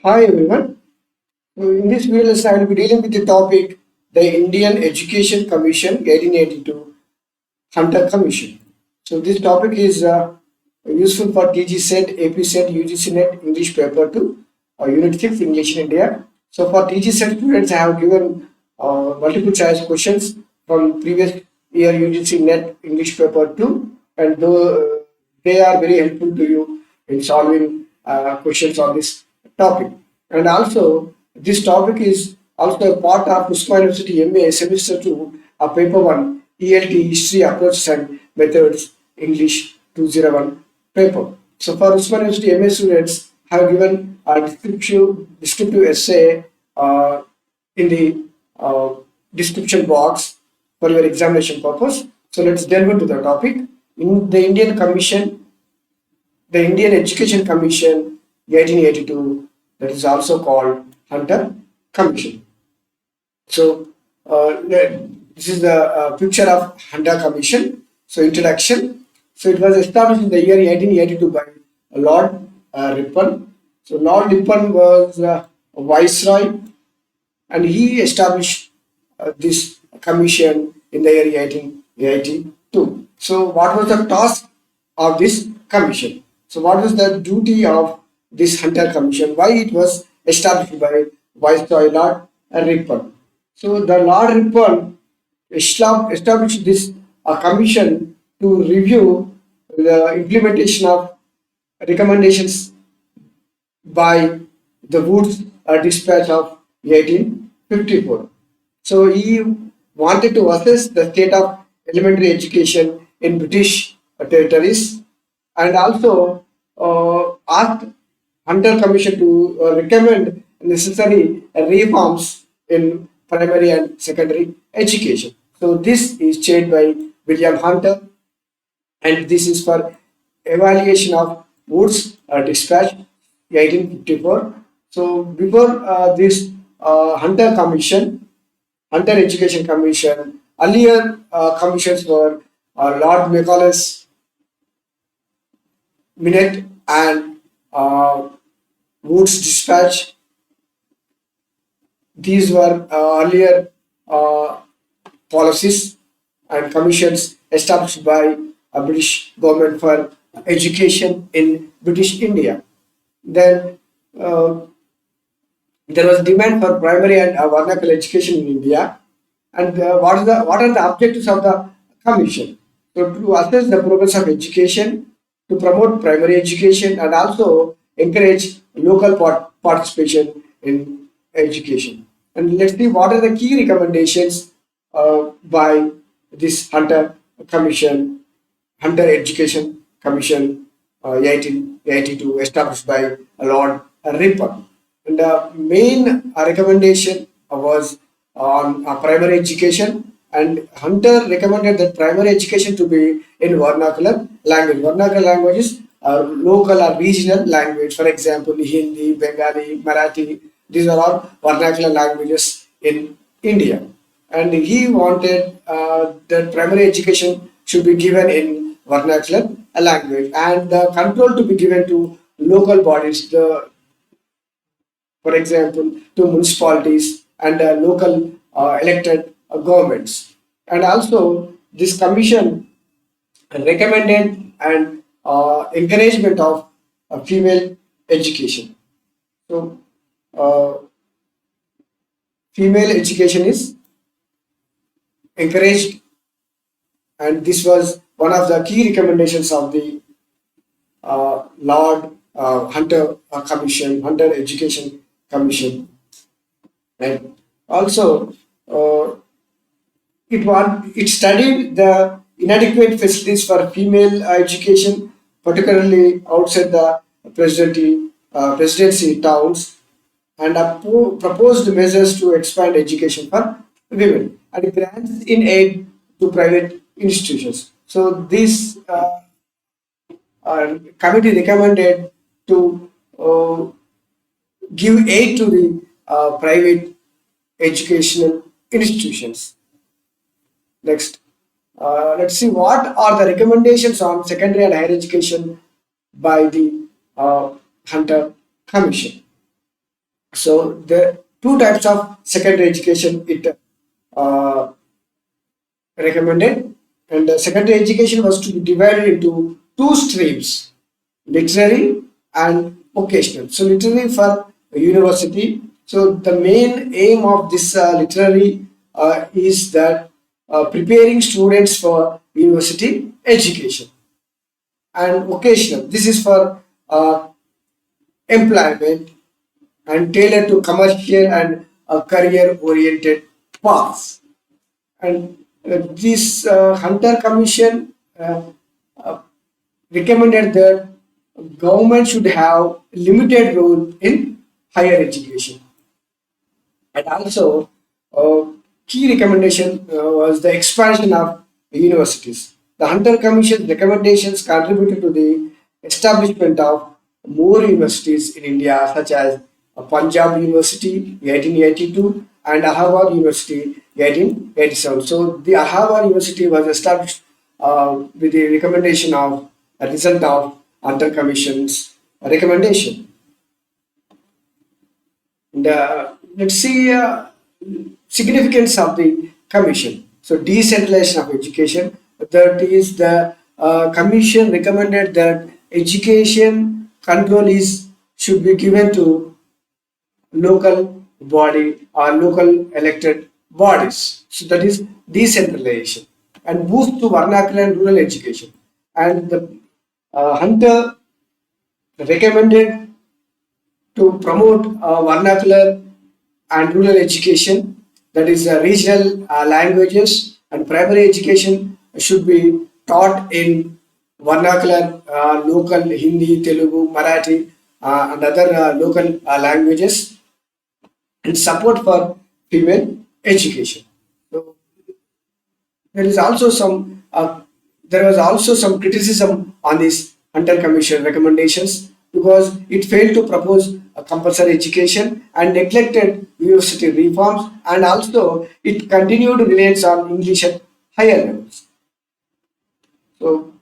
Hi everyone. So in this video lesson, I will be dealing with the topic the Indian Education Commission 1882 Hunter Commission. So this topic is useful for TGSET, APSET, UGCNet English Paper 2 Unit 6 English in India. So for TGSET students, I have given multiple choice questions from previous year UGC Net English Paper 2, and though they are very helpful to you in solving questions on this topic. And also, this topic is also a part of Usman University MA Semester 2 of Paper 1 ELT History Approaches and Methods English 201 paper. So for Usman University MA students, have given a descriptive essay in the description box for your examination purpose. So let's delve into the topic. In the Indian Commission, the Indian Education Commission 1882, that is also called Hunter Commission. So this is the picture of Hunter Commission. So introduction. So it was established in the year 1882 by Lord Ripon. So Lord Ripon was a Viceroy, and he established this commission in the year 1882. So what was the task of this commission? So what was the duty of this Hunter Commission? Why it was established by Viceroy Lord Ripon? So the Lord Ripon established this commission to review the implementation of recommendations by the Woods Dispatch of 1854. So he wanted to assess the state of elementary education in British territories, and also asked Hunter Commission to recommend necessary reforms in primary and secondary education. So this is chaired by William Hunter, and this is for evaluation of Woods Dispatch 1854. So before this Hunter Education Commission, earlier commissions were Lord Macaulay's Minute and Woods Dispatch. These were earlier policies and commissions established by a British government for education in British India. Then there was demand for primary and vernacular education in India. And what are the objectives of the commission? So to assess the progress of education, to promote primary education, and also encourage local participation in education. And let's see what are the key recommendations by this Hunter Education Commission 1882, established by Lord Ripon. And the main recommendation was on primary education, and Hunter recommended that primary education to be in vernacular language. Vernacular languages are local or regional language. For example, Hindi, Bengali, Marathi. These are all vernacular languages in India. And he wanted that primary education should be given in vernacular language, and the control to be given to local bodies, for example, to municipalities and local elected governments. And also, this commission recommended and encouragement of female education. So, female education is encouraged, and this was one of the key recommendations of the Lord Hunter Education Commission. And also, it studied the inadequate facilities for female education, particularly outside the presidency towns, and proposed measures to expand education for women, and grants in aid to private institutions. So this committee recommended to give aid to the private educational institutions. Next, let's see what are the recommendations on secondary and higher education by the Hunter Commission. So the two types of secondary education it uh, recommended, and secondary education was to be divided into two streams: literary and vocational. So literary for university. So the main aim of this literary is that preparing students for university education, and vocational. This is for employment and tailored to commercial and career oriented paths. And this Hunter Commission uh, recommended that government should have limited role in higher education. And also, key recommendation was the expansion of universities. The Hunter Commission recommendations contributed to the establishment of more universities in India, such as Punjab University 1882 and Allahabad University 1887. So the Allahabad University was established with the recommendation of a result of Hunter Commission's recommendation. And, let's see significance of the commission. So decentralization of education. That is the commission recommended that education control is should be given to local body or local elected bodies. So that is decentralization and boost to vernacular and rural education. And the Hunter recommended to promote vernacular and rural education, that is regional languages, and primary education should be taught in vernacular local Hindi, Telugu, Marathi, and other local languages, and support for female education. So there is also some there was also some criticism on this Hunter Commission recommendations because it failed to propose a compulsory education and neglected university reforms, and also it continued reliance on English at higher levels. So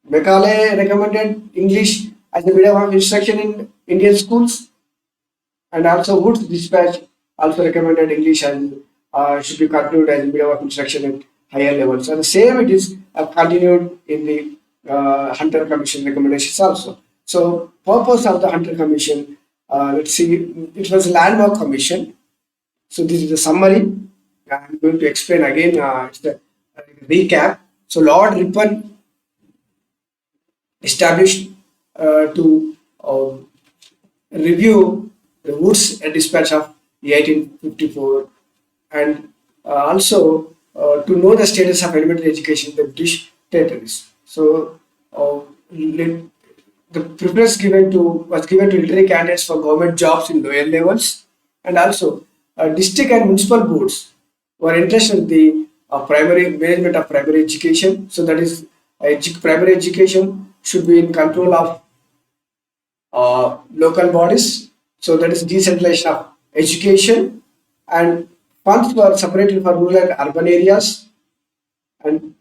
Macaulay recommended English as a medium of instruction in Indian schools, and also Wood's Dispatch also recommended English as should be continued as a medium of instruction at higher levels. And the same it is continued in the Hunter Commission recommendations also. So purpose of the Hunter Commission, let's see, it was a landmark commission. So this is the summary. I'm going to explain again. It's the recap. So Lord Ripon established to review the Woods Dispatch of 1854, and also to know the status of elementary education in the British territories. So the preference was given to literary candidates for government jobs in lower levels, and also district and municipal boards were interested in the primary management of primary education. So that is primary education should be in control of local bodies. So that is decentralization of education, and funds were separated for rural and urban areas, and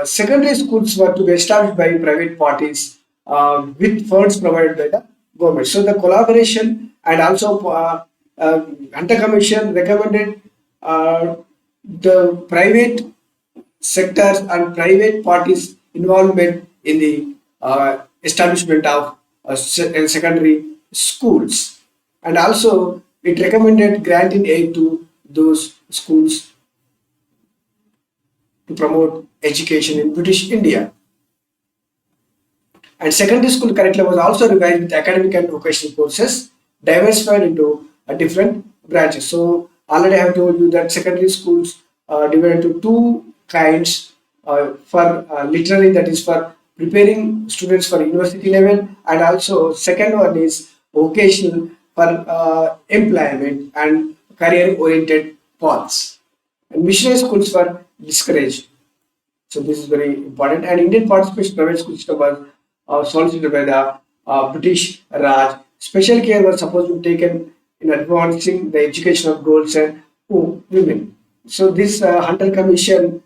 secondary schools were to be established by private parties with funds provided by the government. So the collaboration, and also Hunter Commission recommended the private sectors and private parties involvement in the establishment of secondary schools, and also it recommended granting aid to those schools to promote education in British India. And secondary school curriculum was also revised with academic and vocational courses diversified into different branches. So already I have told you that secondary schools are divided into two kinds, for literary, that is for preparing students for university level, and also second one is vocational for employment and career oriented paths, and missionary schools were discouraged. So this is very important. And Indian participation private school system was solicited by the British Raj. Special care was supposed to be taken in advancing the education of girls and women. So this Hunter Commission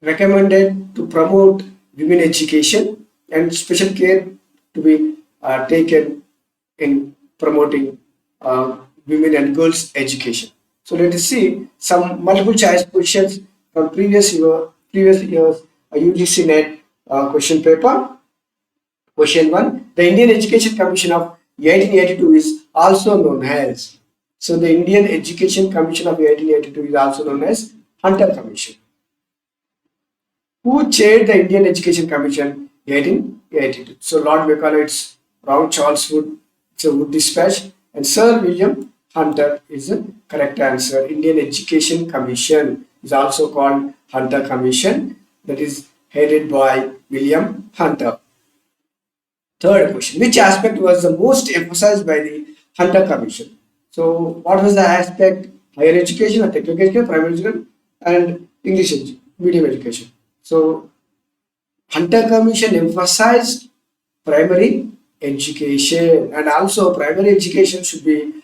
recommended to promote women education and special care to be taken in promoting women and girls education. So let us see some multiple choice questions from previous years UGC NET question paper. Question 1. The Indian Education Commission of 1882 is also known as. So the Indian Education Commission of 1882 is also known as Hunter Commission. Who chaired the Indian Education Commission 1882? So Lord Ripon, it's wrong. Charles Wood, it's a Wood Despatch, and Sir William Hunter is the correct answer. Indian Education Commission is also called Hunter Commission, that is headed by William Hunter. Third question, which aspect was the most emphasized by the Hunter Commission? So what was the aspect? Higher education, or technical education, primary education, and English medium education. So Hunter Commission emphasized primary education, and also primary education should be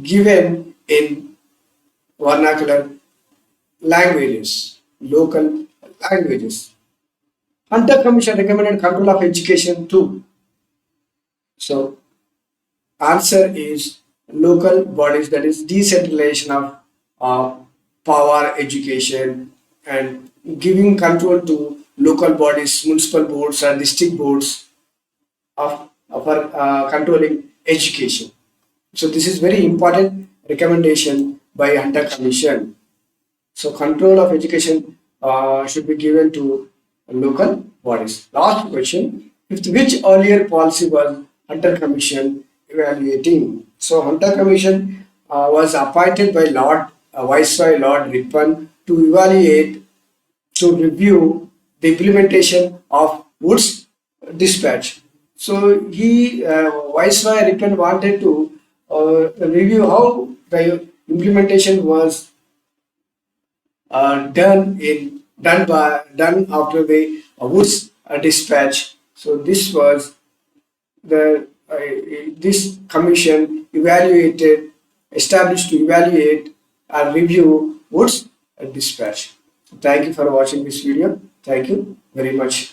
given in vernacular languages, local languages. Hunter Commission recommended control of education too. So answer is local bodies, that is decentralization of power, education, and giving control to local bodies, municipal boards and district boards for controlling education. So this is very important recommendation by Hunter Commission. So control of education should be given to local bodies. Last question. Which earlier policy was Hunter Commission evaluating? So Hunter Commission was appointed by Viceroy Lord Ripon to evaluate, to review the implementation of Wood's Despatch. So Viceroy Ripon wanted to review how the implementation was done after the Wood's Despatch. So this was this commission established to evaluate and review Wood's Despatch. Thank you for watching this video. Thank you very much.